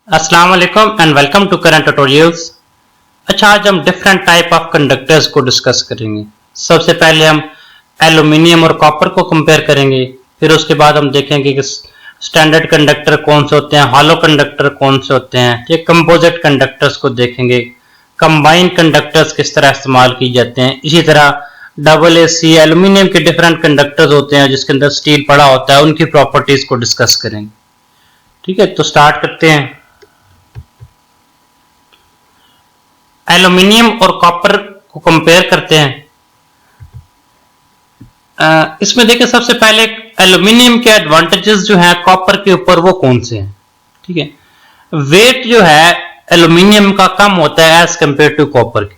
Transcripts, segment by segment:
अस्सलाम वालेकुम and welcome to current tutorials. अच्छा, आज हम डिफरेंट टाइप ऑफ कंडक्टर्स को डिस्कस करेंगे। सबसे पहले हम एल्यूमिनियम और कॉपर को कंपेयर करेंगे, फिर उसके बाद हम देखेंगे कि स्टैंडर्ड कंडक्टर कौन से होते हैं, हॉलो कंडक्टर कौन से होते हैं, ठीक, कंपोजिट कंडक्टर्स को देखेंगे, कंबाइंड कंडक्टर्स किस तरह इस्तेमाल की जाते हैं। इसी तरह डबल AC एल्यूमिनियम के डिफरेंट कंडक्टर्स होते हैं जिसके अंदर स्टील पड़ा होता है, उनकी प्रॉपर्टीज को डिस्कस करेंगे। ठीक है, तो स्टार्ट करते हैं। एल्यूमिनियम और कॉपर को कंपेयर करते हैं। इसमें देखिए, सबसे पहले एल्यूमिनियम के एडवांटेजेस जो हैं कॉपर के ऊपर वो कौन से हैं। ठीक है, वेट जो है एल्यूमिनियम का कम होता है एज कंपेयर टू कॉपर के।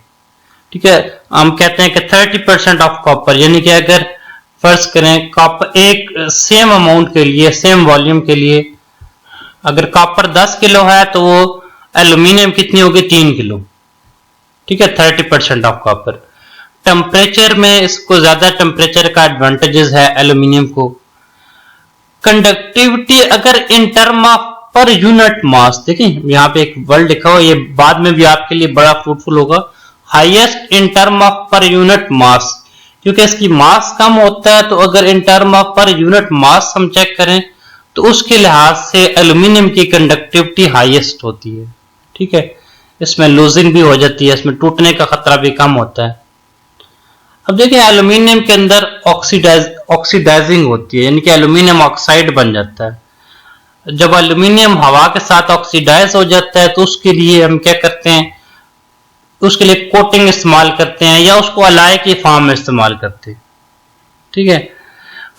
ठीक है, हम कहते हैं कि 30% ऑफ कॉपर, यानी कि अगर फर्ज करें कॉपर एक सेम अमाउंट के लिए, सेम वॉल्यूम के लिए अगर कॉपर 10 किलो है तो वो एल्यूमिनियम कितनी होगी, 3 किलो। ठीक है, 30% ऑफ कॉपर। टेम्परेचर में इसको ज्यादा टेम्परेचर का एडवांटेजेस है एल्यूमिनियम को। कंडक्टिविटी अगर in term of per unit mass, देखिए यहाँ पे एक वर्ड लिखा हुआ, ये बाद में भी आपके लिए बड़ा फ्रूटफुल होगा। Highest in term of per unit mass, क्योंकि इसकी मास कम होता है, तो अगर in term of per unit mass हम चेक करें तो उसके लिहाज से एल्यूमिनियम की कंडक्टिविटी हाईएस्ट होती है। ठीक है, इसमें लूजिंग भी हो जाती है, इसमें टूटने का खतरा भी कम होता है। अब देखिए, एल्यूमिनियम के अंदर ऑक्सीडाइजिंग होती है, यानी कि एल्यूमिनियम ऑक्साइड बन जाता है। जब एल्यूमिनियम हवा के साथ ऑक्सीडाइज हो जाता है तो उसके लिए हम क्या करते हैं, उसके लिए कोटिंग इस्तेमाल करते हैं या उसको अलाय की फॉर्म में इस्तेमाल करते हैं। ठीक है,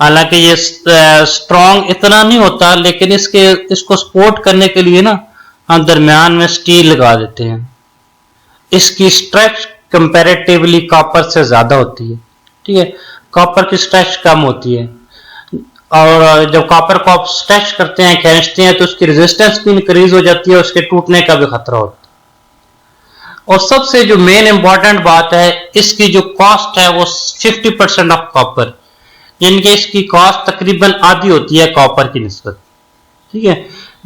हालांकि ये स्ट्रॉन्ग इतना नहीं होता, लेकिन इसको सपोर्ट करने के लिए ना हम दरमियान में स्टील लगा देते हैं। इसकी स्ट्रेच कंपैरेटिवली कॉपर से ज्यादा होती है। ठीक है, कॉपर की स्ट्रेच कम होती है, और जब कॉपर को आप स्ट्रेच करते हैं, खींचते हैं, तो उसकी रेजिस्टेंस भी इंक्रीज हो जाती है, उसके टूटने का भी खतरा होता है। और सबसे जो मेन इंपॉर्टेंट बात है, इसकी जो कॉस्ट है वो 50% ऑफ कॉपर, यानी कि इसकी कॉस्ट तकरीबन आधी होती है कॉपर की निस्बत। ठीक है,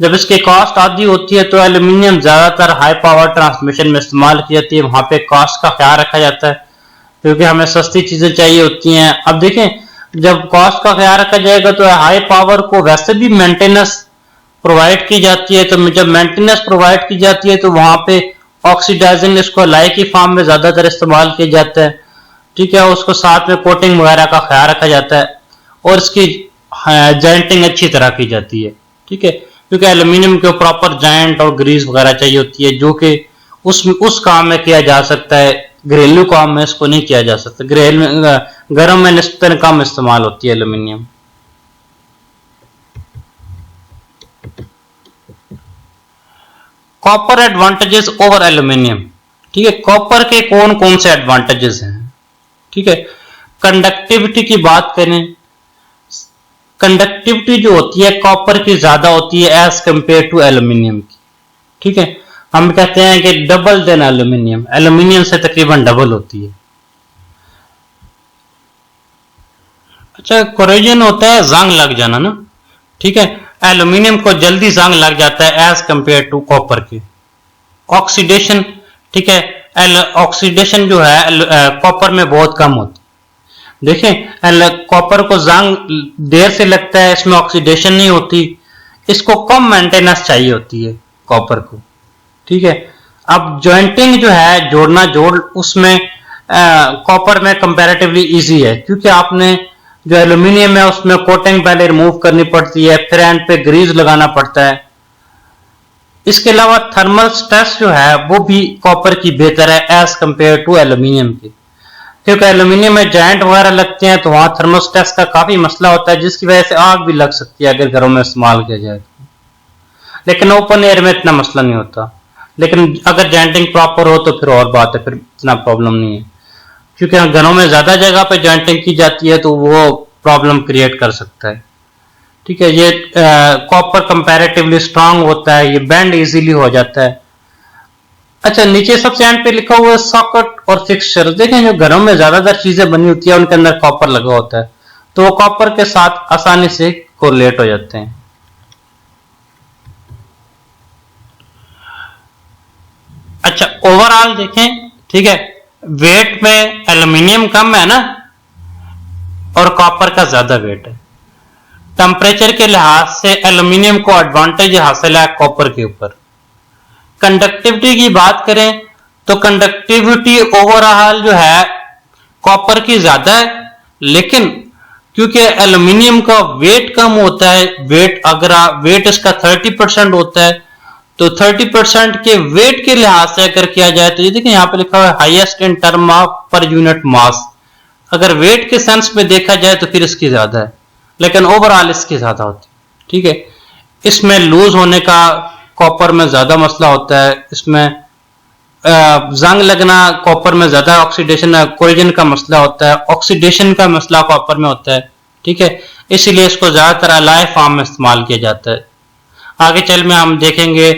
जब इसकी कॉस्ट आधी होती है तो एल्यूमिनियम ज्यादातर हाई पावर ट्रांसमिशन में इस्तेमाल की जाती है, वहां पे कॉस्ट का ख्याल रखा जाता है क्योंकि हमें सस्ती चीजें चाहिए होती हैं। अब देखें, जब कॉस्ट का ख्याल रखा जाएगा तो हाई पावर को वैसे भी मेंटेनेंस प्रोवाइड की जाती है, तो जब मेंटेनेंस प्रोवाइड की जाती है तो वहां पे ऑक्सीडाइजिंग इसको अलाई की फॉर्म में ज्यादातर इस्तेमाल किया जाता है। ठीक है, उसको साथ में कोटिंग वगैरह का ख्याल रखा जाता है और इसकी जॉइंटिंग अच्छी तरह की जाती है। ठीक है, क्योंकि एल्यूमिनियम को प्रॉपर जॉइंट और ग्रीस वगैरह चाहिए होती है, जो कि उस काम में किया जा सकता है, घरेलू काम में इसको नहीं किया जा सकता। गर्म में निस्बतन कम इस्तेमाल होती है aluminium. Copper advantages over aluminium. ठीक है, कॉपर के कौन कौन से एडवांटेजेस हैं। ठीक है, कंडक्टिविटी की बात करें, कंडक्टिविटी जो होती है कॉपर की ज्यादा होती है एज कंपेयर टू एल्यूमिनियम की। ठीक है, हम कहते हैं कि डबल देन एल्यूमिनियम, एल्यूमिनियम से तकरीबन डबल होती है। अच्छा, कोरोजन होता है जंग लग जाना ना। ठीक है, एल्यूमिनियम को जल्दी जंग लग जाता है एज कंपेयर टू कॉपर के। ऑक्सीडेशन, ठीक है, ऑक्सीडेशन जो है कॉपर में बहुत कम होती है। देखें, कॉपर को जंग देर से लगता है, इसमें ऑक्सीडेशन नहीं होती, इसको कम मेंटेनेंस चाहिए होती है कॉपर को। ठीक है, अब जॉइंटिंग जो है, जोड़ना जोड़, उसमें कॉपर में कंपैरेटिवली इजी है, क्योंकि आपने जो एल्यूमिनियम है उसमें कोटिंग पहले रिमूव करनी पड़ती है, फिर एंड पे ग्रीस लगाना पड़ता है। इसके अलावा थर्मल स्ट्रेस जो है वो भी कॉपर की बेहतर है एज कंपेयर टू एल्यूमिनियम की, क्योंकि एल्यूमिनियम में जॉइंट वगैरह लगते हैं तो वहां थर्मोस्टेट का काफी मसला होता है, जिसकी वजह से आग भी लग सकती है अगर घरों में इस्तेमाल किया जाए तो। लेकिन ओपन एयर में इतना मसला नहीं होता, लेकिन अगर जॉइंटिंग प्रॉपर हो तो फिर और बात है, फिर इतना प्रॉब्लम नहीं है, क्योंकि घरों में ज्यादा जगह पे जॉइंटिंग की जाती है तो वो प्रॉब्लम क्रिएट कर सकता है। ठीक है, ये कॉपर कंपैरेटिवली स्ट्रांग होता है, ये बेंड इजीली हो जाता है। अच्छा, नीचे सबसे एंड पे लिखा हुआ है सॉकेट और फिक्सचर। देखें, जो घरों में ज्यादातर चीजें बनी होती है उनके अंदर कॉपर लगा होता है, तो वो कॉपर के साथ आसानी से कोरिलेट हो जाते हैं। अच्छा ओवरऑल देखें, ठीक है, वेट में एल्यूमिनियम कम है ना और कॉपर का ज्यादा वेट है। टेम्परेचर के लिहाज से एल्यूमिनियम को एडवांटेज हासिल है कॉपर के ऊपर। कंडक्टिविटी की बात करें तो कंडक्टिविटी ओवरऑल जो है कॉपर की ज्यादा है, लेकिन क्योंकि एल्यूमिनियम का वेट कम होता है, वेट अगर वेट इसका 30% होता है, तो 30% के वेट के लिहाज से अगर किया जाए तो ये देखिए यहाँ पे लिखा हुआ है highest in term of per unit mass. अगर वेट के सेंस में देखा जाए तो फिर इसकी ज्यादा है, लेकिन ओवरऑल इसकी ज्यादा होती है, ठीक है। इसमें लूज होने का कॉपर में ज्यादा मसला होता है, इसमें जंग लगना कॉपर में ज्यादा, ऑक्सीडेशन कोलिजन का मसला होता है, ऑक्सीडेशन का मसला कॉपर में होता है, ठीक है। इसीलिए इसको ज्यादातर अलाय फॉर्म में इस्तेमाल किया जाता है। आगे चल में हम देखेंगे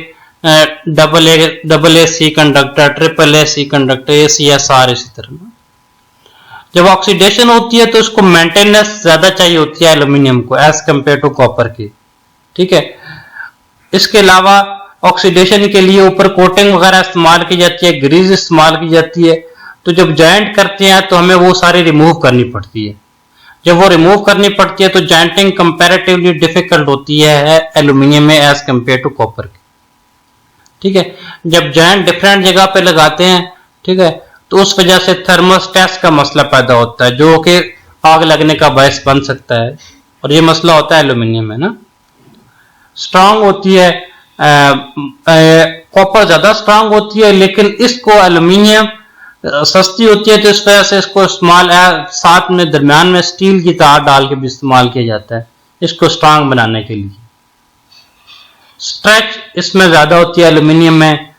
double A C conductor, triple A C conductor, A C S R, इसी तरह। जब ऑक्सीडेशन होती है तो उसको मेंटेनेंस ज्यादा चाहिए होती है एल्यूमिनियम को एज कंपेयर टू कॉपर की, ठीक है। इसके अलावा ऑक्सीडेशन के लिए ऊपर कोटिंग वगैरह इस्तेमाल की जाती है, ग्रीज इस्तेमाल की जाती है। तो जब जॉइंट करते हैं तो हमें वो सारी रिमूव करनी पड़ती है। जब वो रिमूव करनी पड़ती है तो जॉइंटिंग कंपैरेटिवली डिफिकल्ट होती है एल्यूमिनियम में एज कंपेयर टू कॉपर की, ठीक है। जब जॉइंट डिफरेंट जगह पे लगाते हैं, ठीक है, तो उस वजह से थर्मोस्टेट का मसला पैदा होता है जो कि आग लगने का बायस बन सकता है, और ये मसला होता है एल्यूमिनियम में ना। स्ट्रांग होती है कॉपर ज्यादा स्ट्रांग होती है, लेकिन इसको एल्यूमिनियम सस्ती होती है तो इस वजह से इसको इस्तेमाल साथ में दरमियान में स्टील की तार डाल के भी इस्तेमाल किया जाता है इसको स्ट्रांग बनाने के लिए। स्ट्रेच इसमें ज्यादा होती है एल्यूमिनियम में।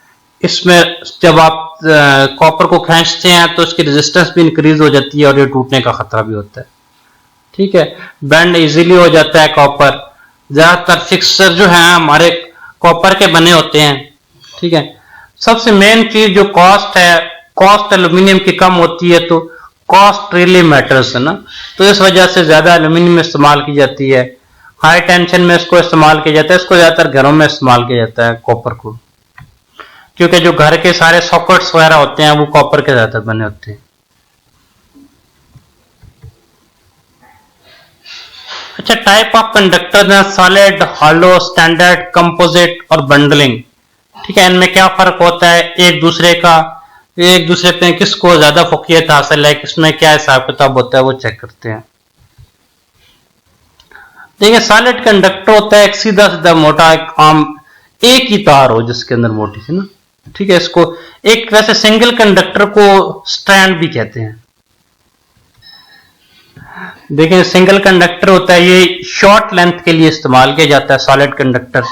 इसमें जब आप कॉपर को खींचते हैं तो उसकी रेजिस्टेंस भी इंक्रीज हो जाती है और ये टूटने का खतरा भी होता है, ठीक है। बेंड इजीली हो जाता है कॉपर। ज्यादातर फिक्सर जो है हमारे कॉपर के बने होते हैं, ठीक है। सबसे मेन चीज जो कॉस्ट है, कॉस्ट एल्यूमिनियम की कम होती है, तो कॉस्ट रियली मैटर्स है ना। तो इस वजह से ज्यादा एल्यूमिनियम इस्तेमाल की जाती है। हाई टेंशन में इसको इस्तेमाल किया जाता है, इसको ज्यादातर घरों में इस्तेमाल किया जाता है कॉपर को, क्योंकि जो घर के सारे सॉकेट्स वगैरह होते हैं वो कॉपर के ज्यादातर बने होते हैं। अच्छा, टाइप ऑफ कंडक्टर है सॉलिड, हॉलो, स्टैंडर्ड, कंपोजिट और बंडलिंग, ठीक है। इनमें क्या फर्क होता है एक दूसरे पे किसको ज्यादा फोकियत हासिल है, किसमें क्या हिसाब किताब होता है वो चेक करते हैं। देखिए सॉलिड कंडक्टर होता है एक सीधा सीधा मोटा एक आम एक ही तार हो जिसके अंदर मोटी सी ना, ठीक है। इसको एक वैसे सिंगल कंडक्टर को स्ट्रैंड भी कहते हैं। देखिए सिंगल कंडक्टर होता है, ये शॉर्ट लेंथ के लिए इस्तेमाल किया जाता है सॉलिड कंडक्टर।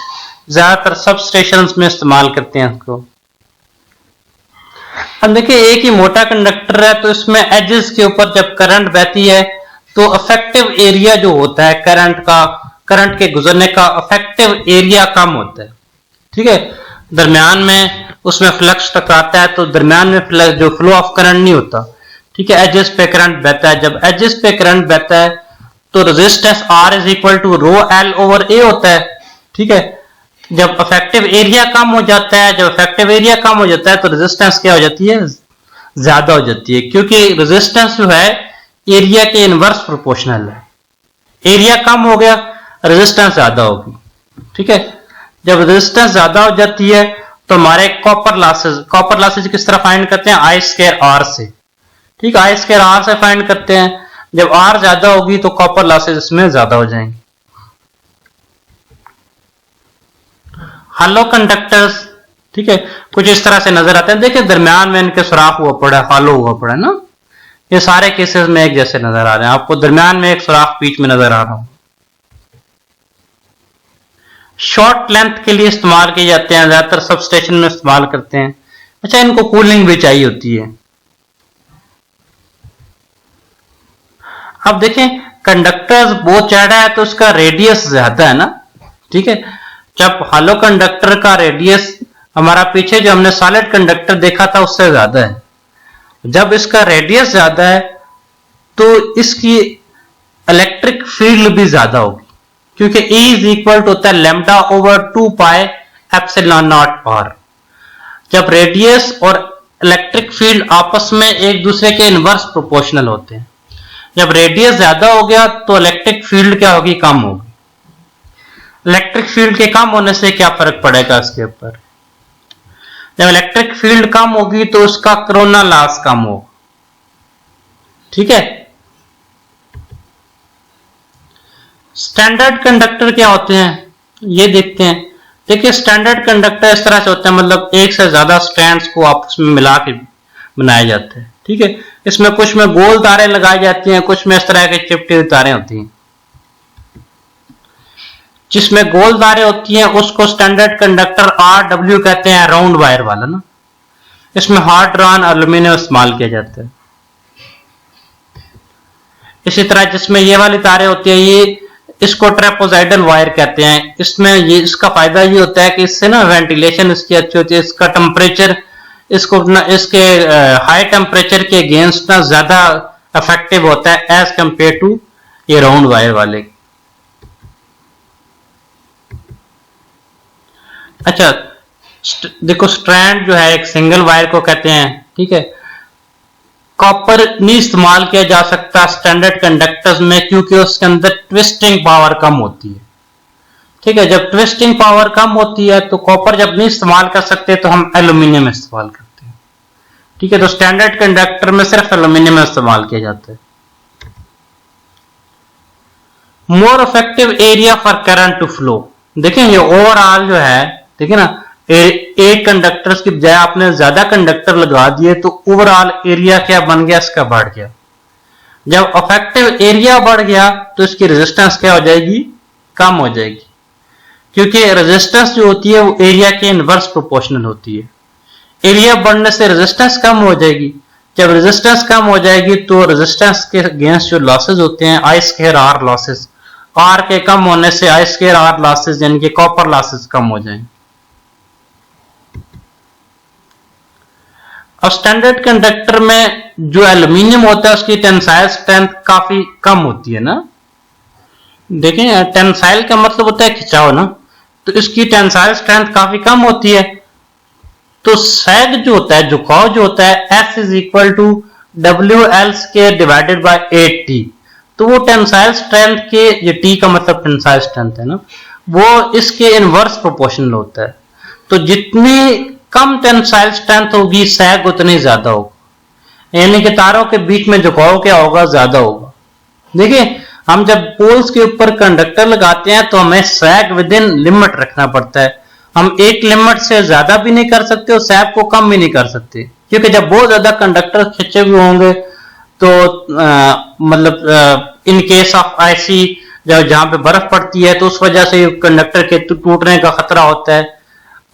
ज्यादातर सब स्टेशन में इस्तेमाल करते हैं इसको। अब देखिए एक ही मोटा कंडक्टर है तो इसमें एजेस के ऊपर जब करंट बहती है तो अफेक्टिव एरिया जो होता है करंट के गुजरने का अफेक्टिव एरिया कम होता है, ठीक है। दरमियान में उसमें फ्लक्स टकराता है तो दरमियान में फ्लक्स जो फ्लो ऑफ करंट नहीं होता, ठीक है। एजेस पे करंट बहता है। जब एजेस पे करंट बहता है तो resistance R is equal to rho L over A होता है, ठीक है। जब इफेक्टिव एरिया कम हो जाता है, तो रेजिस्टेंस क्या हो जाती है, ज्यादा हो जाती है, क्योंकि रेजिस्टेंस जो है एरिया के इनवर्स प्रोपोर्शनल है। एरिया कम हो गया, रेजिस्टेंस ज्यादा होगी, ठीक है। जब रेजिस्टेंस ज्यादा हो जाती है तो हमारे कॉपर लॉसेज किस तरह फाइंड करते हैं, I स्क्वायर R से, ठीक है। I स्क्वायर R से फाइंड करते हैं। जब R ज्यादा होगी तो कॉपर लॉसेज इसमें ज्यादा हो जाएंगे। हॉलो कंडक्टर्स, ठीक है, कुछ इस तरह से नजर आते हैं। देखिए दरमियान में इनके सुराख हुआ पड़ा है, हॉलो हुआ पड़ा है ना। ये सारे केसेस में एक जैसे नजर आ रहे हैं आपको, दरमियान में एक सुराख बीच में नजर आ रहा हूं। शॉर्ट लेंथ के लिए इस्तेमाल किए जाते हैं, ज्यादातर सब स्टेशन में इस्तेमाल करते हैं। अच्छा, इनको कूलिंग भी चाहिए होती है। अब देखें कंडक्टर्स बहुत चढ़ा है तो उसका रेडियस ज्यादा है ना, ठीक है। जब हॉलो कंडक्टर का रेडियस हमारा पीछे जो हमने सॉलिड कंडक्टर देखा था उससे ज्यादा है। जब इसका रेडियस ज्यादा है तो इसकी इलेक्ट्रिक फील्ड भी ज्यादा होगी, क्योंकि E इज इक्वल टू होता है lambda over 2 pi epsilon not R। जब रेडियस और इलेक्ट्रिक फील्ड आपस में एक दूसरे के इनवर्स प्रोपोर्शनल होते हैं। जब रेडियस ज्यादा हो गया तो इलेक्ट्रिक फील्ड क्या होगी, कम होगी। इलेक्ट्रिक फील्ड के कम होने से क्या फर्क पड़ेगा इसके ऊपर, जब इलेक्ट्रिक फील्ड कम होगी तो उसका कोरोना लॉस कम होगा, ठीक है। स्टैंडर्ड कंडक्टर क्या होते हैं ये देखते हैं। देखिए स्टैंडर्ड कंडक्टर इस तरह से होते हैं, मतलब एक से ज्यादा स्ट्रैंड्स को आपस में मिला के बनाए जाते हैं, ठीक है। इसमें कुछ में गोल तारें लगाई जाती हैं, कुछ में इस तरह के चिपटी हुई तारें होती हैं। जिसमें गोल तारें होती हैं उसको स्टैंडर्ड कंडक्टर RW कहते हैं, राउंड वायर वाला ना। इसमें हार्ड ड्रॉन एल्यूमिनियम इस्तेमाल किया जाता है। इसी तरह जिसमें ये वाली तारें होती है, ये इसको ट्रेपोजाइडल वायर कहते हैं। इसमें ये इसका फायदा ये होता है कि इससे ना वेंटिलेशन इसकी अच्छी होती है, इसका टेम्परेचर इसको ना इसके हाई टेम्परेचर के अगेंस्ट ना ज्यादा इफेक्टिव होता है एज कंपेयर टू ये राउंड वायर वाले। अच्छा देखो स्ट्रैंड जो है एक सिंगल वायर को कहते हैं, ठीक है। कॉपर नहीं इस्तेमाल किया जा सकता स्टैंडर्ड कंडक्टर्स में क्योंकि उसके अंदर ट्विस्टिंग पावर कम होती है, ठीक है। जब ट्विस्टिंग पावर कम होती है तो कॉपर जब नहीं इस्तेमाल कर सकते तो हम एल्यूमिनियम इस्तेमाल करते हैं, ठीक है। तो स्टैंडर्ड कंडक्टर में सिर्फ एल्यूमिनियम इस्तेमाल किया जाता है। More effective area for current to flow, देखें ये ओवरऑल जो है, देखिए ना, एक कंडक्टर की बजाय आपने ज्यादा कंडक्टर लगा दिए तो ओवरऑल एरिया क्या बन गया, इसका बढ़ गया। जब इफेक्टिव एरिया बढ़ गया तो इसकी रेजिस्टेंस क्या हो जाएगी, कम हो जाएगी, क्योंकि रेजिस्टेंस जो होती है वो एरिया के इनवर्स प्रोपोर्शनल होती है। एरिया बढ़ने से रेजिस्टेंस कम हो जाएगी। जब रेजिस्टेंस कम हो जाएगी तो रेजिस्टेंस के अगेंस्ट जो लॉसेज होते हैं I²R लॉसेज, R के कम होने से I²R लॉसेज यानी कि कॉपर लॉसेज कम हो जाएंगे। अब स्टैंडर्ड कंडक्टर में जो एल्यूमिनियम होता है उसकी टेंसाइल स्ट्रेंथ काफी कम होती है ना। देखें टेंसाइल का मतलब होता है खिंचाव ना, तो इसकी टेंसाइल स्ट्रेंथ काफी कम होती है। तो सैग जो होता है, झुकाव जो होता है, S = WL² divided by 8T। तो वो टेंसाइल स्ट्रेंथ के, ये T का मतलब टेंसाइल स्ट्रेंथ है ना, वो इसके इनवर्स प्रोपोर्शनल होता है। तो जितनी कम टेंसाइल स्ट्रेंथ होगी सैग उतनी ज्यादा होगा, यानी कि तारों के बीच में झुकाव क्या होगा, ज्यादा होगा। देखिए हम जब पोल्स के ऊपर कंडक्टर लगाते हैं तो हमें सैग विद इन लिमिट रखना पड़ता है। हम एक लिमिट से ज्यादा भी नहीं कर सकते और सैग को कम भी नहीं कर सकते, क्योंकि जब बहुत ज्यादा कंडक्टर खिंचे हुए होंगे तो मतलब इन केस ऑफ आईसी जहां पे बर्फ पड़ती है तो उस वजह से कंडक्टर के टूटने का खतरा होता है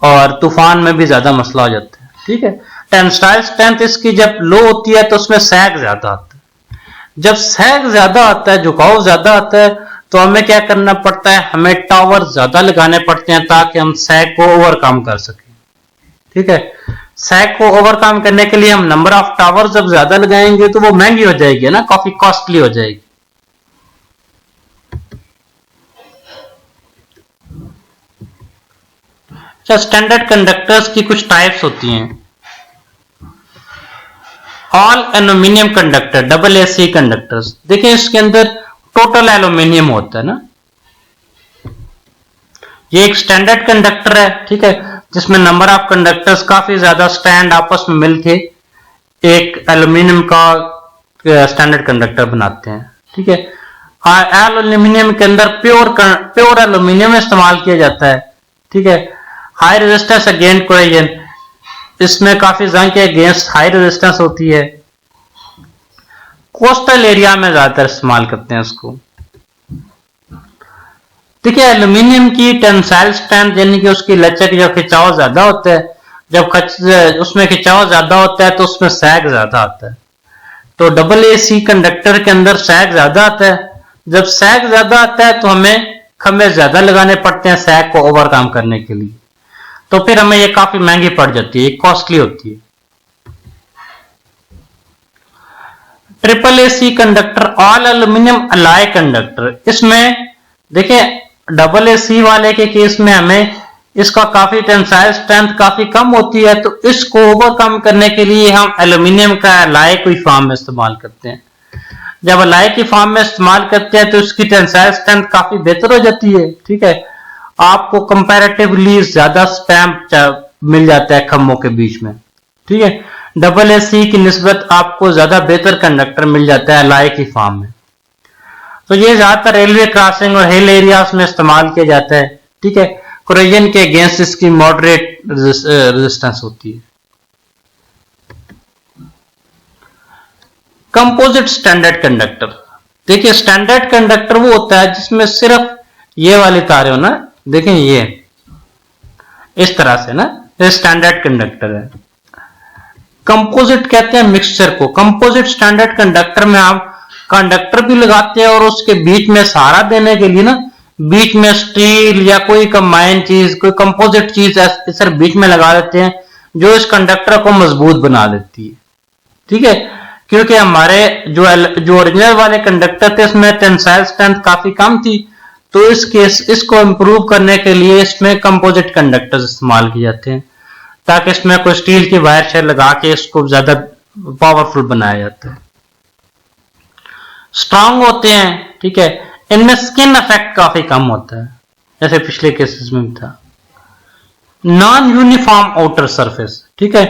और तूफान में भी ज्यादा मसला हो जाता है, ठीक है। टेंसाइल स्ट्रेंथ इसकी जब लो होती है तो उसमें सैग ज्यादा आता है। जब सैग ज्यादा आता है, झुकाव ज्यादा आता है, तो हमें क्या करना पड़ता है, हमें टावर ज्यादा लगाने पड़ते हैं ताकि हम सैग को ओवरकम कर सकें, ठीक है। सैग को ओवरकम करने के लिए हम नंबर ऑफ टावर जब ज्यादा लगाएंगे तो वो महंगी हो जाएगी ना, काफी कॉस्टली हो जाएगी। अच्छा स्टैंडर्ड कंडक्टर्स की कुछ टाइप्स होती हैं। All aluminium conductor, AAC conductors. देखिए इसके अंदर टोटल एल्यूमिनियम होता है ना। ये एक स्टैंडर्ड कंडक्टर है, ठीक है, जिसमें नंबर ऑफ कंडक्टर्स काफी ज्यादा स्टैंड आपस में मिलके एक एल्यूमिनियम का स्टैंडर्ड कंडक्टर बनाते हैं, ठीक है। एल्यूमिनियम के अंदर प्योर एल्यूमिनियम इस्तेमाल किया जाता है, ठीक है। हाई रेजिस्टेंस अगेंस्ट कोरोजन, इसमें काफी जंग के अगेंस्ट हाई रेजिस्टेंस होती है। कोस्टल एरिया में ज्यादातर इस्तेमाल करते हैं इसको। देखिए एल्यूमिनियम की टेंसाइल स्ट्रेंथ यानी कि उसकी लचक या खिंचाव ज्यादा होता है। जब उसमें खिंचाव ज्यादा होता है तो उसमें सैग ज्यादा आता है। तो AAC कंडक्टर के अंदर सैग ज्यादा आता है। जब सैग ज्यादा आता है तो हमें खंभे ज्यादा लगाने पड़ते हैं सैग को ओवरकम करने के लिए, तो फिर हमें ये काफी महंगी पड़ जाती है, कॉस्टली होती है। AAC conductor, all aluminium alloy conductor, इसमें देखिए AAC वाले के केस में हमें इसका काफी टेंसाइल स्ट्रेंथ काफी कम होती है, तो इसको ओवरकम करने के लिए हम एल्यूमिनियम का एलॉय कोई फॉर्म में इस्तेमाल करते हैं। जब एलॉय की फॉर्म में इस्तेमाल करते हैं तो इसकी टेंसाइल स्ट्रेंथ काफी बेहतर हो जाती है। ठीक है, आपको कंपैरेटिवली ज्यादा स्पैम मिल जाता है खम्भों के बीच में। ठीक है, डबल एसी की निस्बत आपको ज्यादा बेहतर कंडक्टर मिल जाता है एलॉय की फॉर्म में। तो ये ज्यादातर रेलवे क्रॉसिंग और हिल एरियाज में इस्तेमाल किया जाता है। ठीक है, कोरोजन के अगेंस्ट इसकी मॉडरेट रेजिस्टेंस होती है। कंपोजिट स्टैंडर्ड कंडक्टर, देखिए स्टैंडर्ड कंडक्टर वो होता है जिसमें सिर्फ ये वाले तारे हो ना, देखें ये इस तरह से ना, ये स्टैंडर्ड कंडक्टर है। कंपोजिट कहते हैं मिक्सचर को। कंपोजिट स्टैंडर्ड कंडक्टर में आप कंडक्टर भी लगाते हैं और उसके बीच में सहारा देने के लिए ना बीच में स्टील या कोई कंबाइन चीज, कोई कंपोजिट चीज सिर्फ बीच में लगा देते हैं जो इस कंडक्टर को मजबूत बना देती है। ठीक है, क्योंकि हमारे जो ओरिजिनल वाले कंडक्टर थे इसमें टेंसाइल स्ट्रेंथ काफी कम थी, तो इसको इंप्रूव करने के लिए इसमें कंपोजिट कंडक्टर्स इस्तेमाल किए जाते हैं ताकि इसमें कोई स्टील की वायर शेयर लगा के इसको ज्यादा पावरफुल बनाया जाता है। स्ट्रांग होते हैं। ठीक है, इनमें स्किन इफेक्ट काफी कम होता है जैसे पिछले केसेस में था। नॉन यूनिफॉर्म आउटर सरफेस, ठीक है,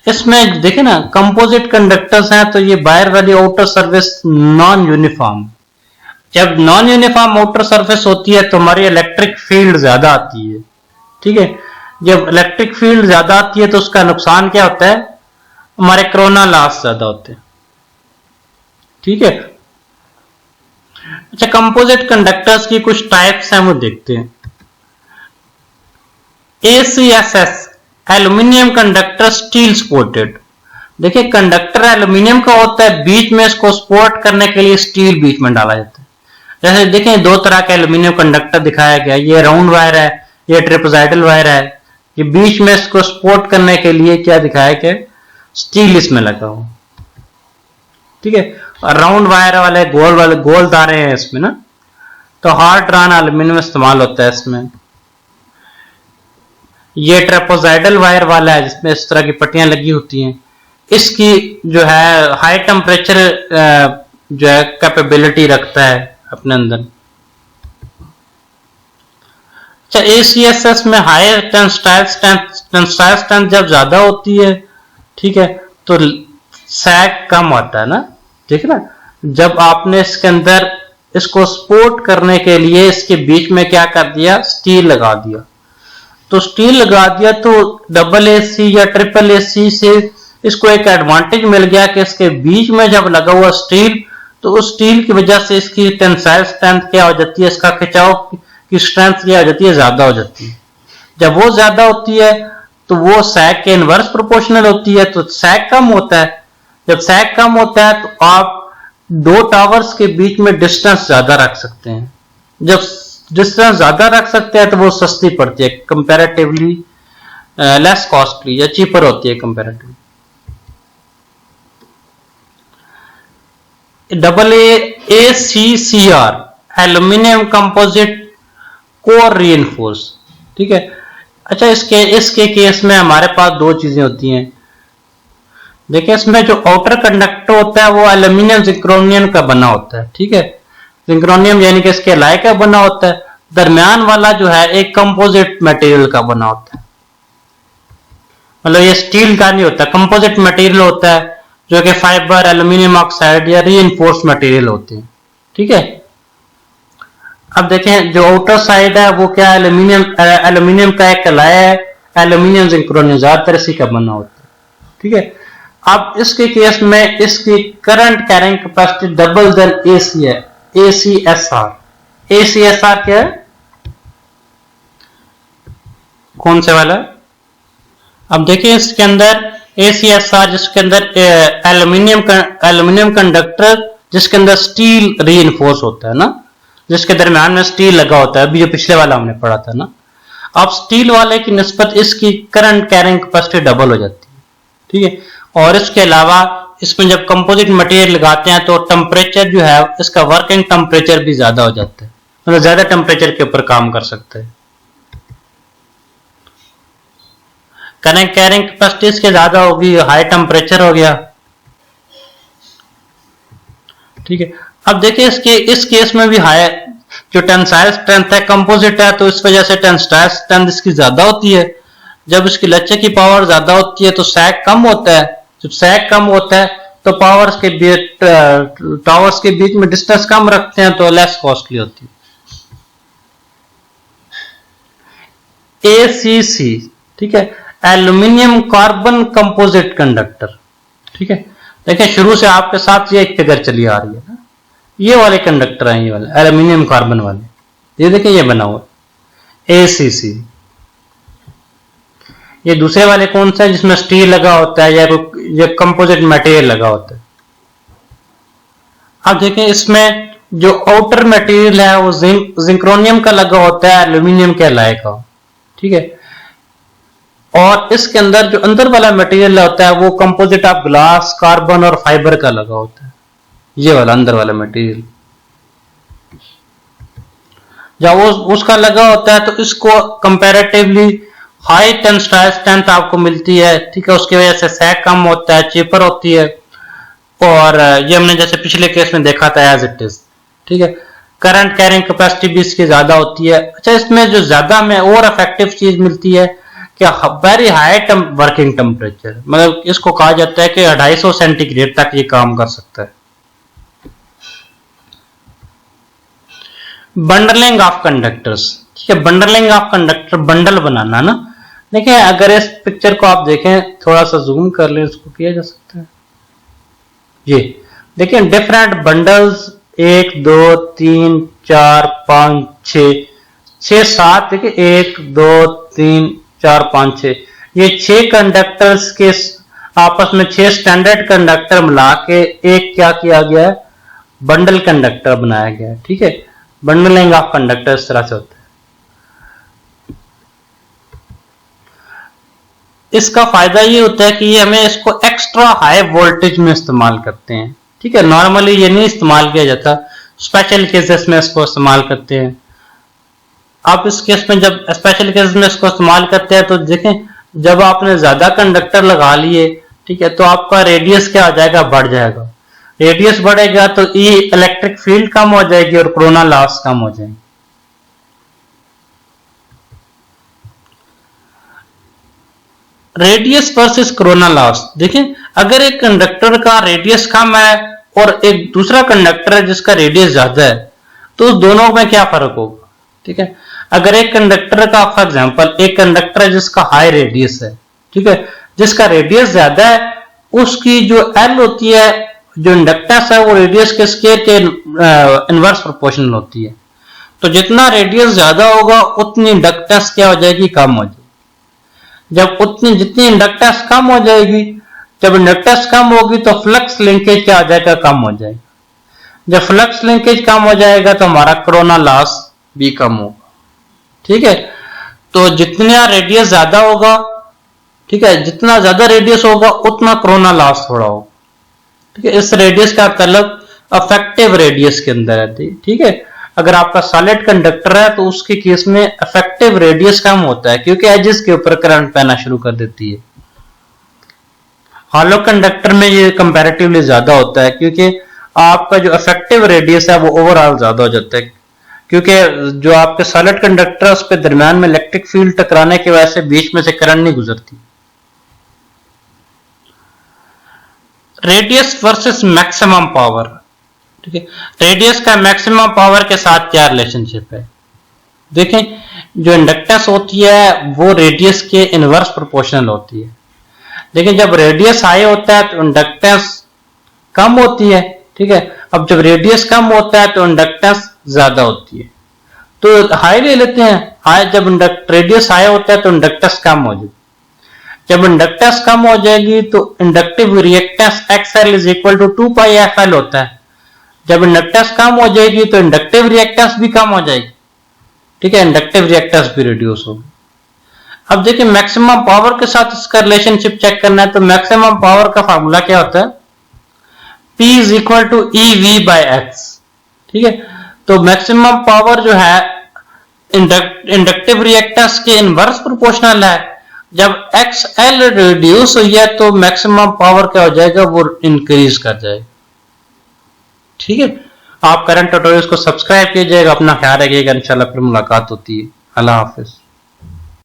इसमें देखे ना कंपोजिट कंडक्टर्स हैं तो ये बाहर वाली आउटर सरफेस नॉन यूनिफॉर्म। जब नॉन यूनिफॉर्म आउटर सरफेस होती है तो हमारी इलेक्ट्रिक फील्ड ज्यादा आती है। ठीक है, जब इलेक्ट्रिक फील्ड ज्यादा आती है तो उसका नुकसान क्या होता है, हमारे कोरोना लॉस ज्यादा होते हैं। ठीक है, अच्छा कंपोजिट कंडक्टर्स की कुछ टाइप्स हैं वो देखते हैं। ACSS aluminium conductor steel supported. देखिए कंडक्टर एल्यूमिनियम का होता है, बीच में इसको सपोर्ट करने के लिए स्टील बीच में डाला जाता है। जैसे देखें दो तरह के एल्यूमिनियम कंडक्टर दिखाया गया, ये राउंड वायर है, ये ट्रेपेजॉइडल वायर है। ये बीच में इसको सपोर्ट करने के लिए क्या दिखाया गया, स्टील इसमें लगा हो। ठीक है, और राउंड वायर वाले गोल तारे हैं इसमें ना, तो हार्ड ड्रॉन एल्यूमिनियम इस्तेमाल होता है इसमें। ये ट्रेपेजॉइडल वायर वाला है जिसमें इस तरह की पट्टियां लगी होती हैं, इसकी जो है हाई टेम्परेचर जो है कैपेबिलिटी रखता है अपने अंदर। अच्छा ACSS में हायर टेंसाइल स्ट्रेंथ जब ज्यादा होती है, ठीक है, तो सैग कम होता है ना। ठीक है ना, जब आपने इसके अंदर इसको सपोर्ट करने के लिए इसके बीच में क्या कर दिया, स्टील लगा दिया, तो स्टील लगा दिया तो डबल AC या ट्रिपल AC से इसको एक एडवांटेज मिल गया कि इसके बीच में जब लगा हुआ स्टील, तो उस स्टील की वजह से इसकी टेंसाइल स्ट्रेंथ क्या हो जाती है, इसका खिंचाव की स्ट्रेंथ क्या हो जाती है, ज्यादा हो जाती है। जब वो ज्यादा होती है तो वो सैग के इनवर्स प्रोपोर्शनल होती है, तो सैग कम होता है। जब सैग कम होता है तो आप दो टावर्स के बीच में डिस्टेंस ज्यादा रख सकते हैं। जब डिस्टेंस ज्यादा रख सकते हैं तो वो सस्ती पड़ती है, कंपैरेटिवली लेस कॉस्टली या चीपर होती है comparatively. AACCR aluminium composite core reinforce. ठीक है, अच्छा इसके केस में हमारे पास दो चीजें होती हैं। देखिए इसमें जो आउटर कंडक्टर होता है वो एल्यूमिनियम जिंक्रोनियम का बना होता है। ठीक है, जिंक्रोनियम यानी कि इसके एलॉय का बना होता है। दरमियान वाला जो है एक कंपोजिट मटेरियल का बना होता है, मतलब ये स्टील का नहीं होता, कंपोजिट मटेरियल होता है जो कि फाइबर, एल्यूमिनियम ऑक्साइड या रीइंफोर्स मटेरियल होते हैं। ठीक है, अब देखें जो आउटर साइड है वो क्या, एल्यूमिनियम का एक एलॉय है, एल्यूमिनियम जिंक्रोनियम ज्यादातर इसी का बना होता है। ठीक है, अब इसके केस में इसकी current carrying capacity double than AC है, ACSR। ACSR क्या है, कौन से वाला? अब देखिए इसके अंदर ACSR जिसके अंदर एल्यूमिनियम कंडक्टर जिसके अंदर स्टील रीइंफोर्स होता है ना, जिसके दरम्यान में स्टील लगा होता है, अभी जो पिछले वाला हमने पढ़ा था ना। अब स्टील वाले की निस्बत इसकी करंट कैरिंग कैपेसिटी डबल हो जाती है। ठीक है, और इसके अलावा इसमें जब कंपोजिट मटेरियल लगाते हैं तो टेम्परेचर जो है इसका वर्किंग टेम्परेचर भी ज्यादा हो जाता है, मतलब ज्यादा टेम्परेचर के ऊपर काम कर सकते हैं। करंट कैरिंग कैपेसिटी इसके ज्यादा होगी, हाई टेम्परेचर हो गया। ठीक है, अब देखिए इस केस में भी हाई जो टेंसाइल स्ट्रेंथ है कंपोजिट है, तो इस वजह से टेंसाइल स्ट्रेंथ इसकी ज्यादा होती है। जब इसकी लच्चे की पावर ज्यादा होती है तो सैग कम होता है। जब सैग कम होता है तो टावर्स के बीच में डिस्टेंस कम रखते हैं तो लेस कॉस्टली होती है। ACC, ठीक है, एल्यूमिनियम कार्बन कंपोजिट कंडक्टर। ठीक है, देखिए शुरू से आपके साथ ये एक फिगर चली आ रही है ना, ये वाले कंडक्टर हैं, ये वाले एल्यूमिनियम कार्बन वाले, ये देखिए ये बना हुआ ACC। ये दूसरे वाले कौन सा है जिसमें स्टील लगा होता है या ये कंपोजिट मटेरियल लगा होता है। अब देखें इसमें जो आउटर मटेरियल है वो जिंक्रोनियम का लगा होता है, एल्यूमिनियम के अलाय का। ठीक है, और इसके अंदर जो अंदर वाला मटेरियल होता है वो कंपोजिट ऑफ ग्लास, कार्बन और फाइबर का लगा होता है, ये वाला अंदर वाला मटेरियल जब वो उसका लगा होता है तो इसको कंपैरेटिवली हाई टेंसाइल स्ट्रेंथ आपको मिलती है। ठीक है, उसकी वजह से सैग कम होता है, चीपर होती है, और ये हमने जैसे पिछले केस में देखा था एज इट इज। ठीक है, करंट कैरिंग कैपेसिटी भी इसकी ज्यादा होती है। अच्छा, इसमें जो ज्यादा में और इफेक्टिव चीज मिलती है कि वेरी हाई वर्किंग टेम्परेचर, मतलब इसको कहा जाता है कि 250 सेंटीग्रेड तक ये काम कर सकता है। बंडलिंग ऑफ कंडक्टर्स, ठीक है, बंडलिंग ऑफ कंडक्टर, बंडल बनाना ना। देखिए अगर इस पिक्चर को आप देखें, थोड़ा सा जूम कर लें, इसको किया जा सकता है। ये देखिए डिफरेंट बंडल्स, 1 2 3 4 5 6 7, देखिए 1 2 3 4 5 6, ये 6 कंडक्टर्स के आपस में 6 स्टैंडर्ड कंडक्टर मिला के एक क्या किया गया है, बंडल कंडक्टर बनाया गया है। ठीक है, बंडलिंग ऑफ कंडक्टर इस तरह से होता है। इसका फायदा ये होता है कि ये हमें इसको एक्स्ट्रा हाई वोल्टेज में इस्तेमाल करते हैं। ठीक है, नॉर्मली ये नहीं इस्तेमाल किया जाता, स्पेशल केसेस में इसको इस्तेमाल करते हैं। आप इस केस में जब स्पेशल केसेस में इसको इस्तेमाल करते हैं तो देखें, जब आपने ज्यादा कंडक्टर लगा लिए, ठीक है, तो आपका रेडियस क्या हो जाएगा, बढ़ जाएगा। रेडियस बढ़ेगा तो ई इलेक्ट्रिक फील्ड कम हो जाएगी और कोरोना लॉस कम हो जाएगी। रेडियस वर्सेस कोरोना लॉस, देखें अगर एक कंडक्टर का रेडियस कम है और एक दूसरा कंडक्टर है जिसका रेडियस ज्यादा है, तो उस दोनों में क्या फर्क होगा। ठीक है, अगर एक कंडक्टर का फॉर एग्जांपल एक कंडक्टर है जिसका हाई रेडियस है, ठीक है, जिसका रेडियस ज्यादा है, उसकी जो एल होती है, जो इंडक्टेंस है, वो रेडियस के स्क्वायर के इनवर्स प्रोपोर्शनल होती है। तो जितना रेडियस ज्यादा होगा उतनी इंडक्टेंस क्या हो जाएगी, कम हो जाएगी। जितनी इंडक्टेंस कम हो जाएगी, जब इंडक्टेंस कम होगी तो फ्लक्स लिंकेज क्या हो जाएगा, कम हो जाएगा। जब फ्लक्स लिंकेज कम हो जाएगा तो हमारा कोरोना लॉस भी कम होगा। ठीक है, तो जितना रेडियस ज्यादा होगा, ठीक है, जितना ज्यादा रेडियस होगा उतना कोरोना लॉस थोड़ा होगा। ठीक है, इस रेडियस का मतलब अफेक्टिव रेडियस के अंदर है। ठीक है, अगर आपका सॉलिड कंडक्टर है तो उसके केस में इफेक्टिव रेडियस कम होता है क्योंकि एजेस के ऊपर करंट पैना शुरू कर देती है। हॉलो कंडक्टर में ये कंपैरेटिवली ज्यादा होता है क्योंकि आपका जो इफेक्टिव रेडियस है वो ओवरऑल ज्यादा हो जाता है, क्योंकि जो आपके सॉलिड कंडक्टर है उस पे दरम्यान में इलेक्ट्रिक फील्ड टकराने की वजह से बीच में से करंट नहीं गुजरती। रेडियस वर्सेस मैक्सिमम पावर, ठीक है, रेडियस का मैक्सिमम पावर के साथ क्या रिलेशनशिप है। देखें, जो इंडक्टेंस होती है वो रेडियस के इनवर्स प्रोपोर्शनल होती है, लेकिन जब रेडियस हाई होता है तो इंडक्टेंस कम होती है। ठीक है, अब जब रेडियस कम होता है तो इंडक्टेंस ज्यादा होती है। तो हाई ले लेते हैं, हाई जब रेडियस हाई होता है तो इंडक्टेंस कम हो जाएगी। जब इंडक्टेंस कम हो जाएगी तो inductive reactance XL is equal to 2 pi FL होता है। जब इंडक्टेंस कम हो जाएगी तो इंडक्टिव रिएक्टेंस भी कम हो जाएगी। ठीक है, इंडक्टिव रिएक्टेंस भी रिड्यूस होगी। अब देखिए मैक्सिमम पावर के साथ इसका रिलेशनशिप चेक करना है, तो मैक्सिमम पावर का फार्मूला क्या होता है, P is equal to EV by X। ठीक है, तो मैक्सिमम पावर जो है इंडक्टिव रिएक्टेंस के इनवर्स प्रोपोर्शनल है जब XL रिड्यूस हो गया तो मैक्सिमम पावर क्या हो जाएगा, वो इंक्रीज कर जाएगा। ठीक है, आप करंट ट्यूटोरियल्स को सब्सक्राइब कीजिएगा, अपना ख्याल रखिएगा, इंशाल्लाह फिर मुलाकात होती है। अल्लाह हाफिज।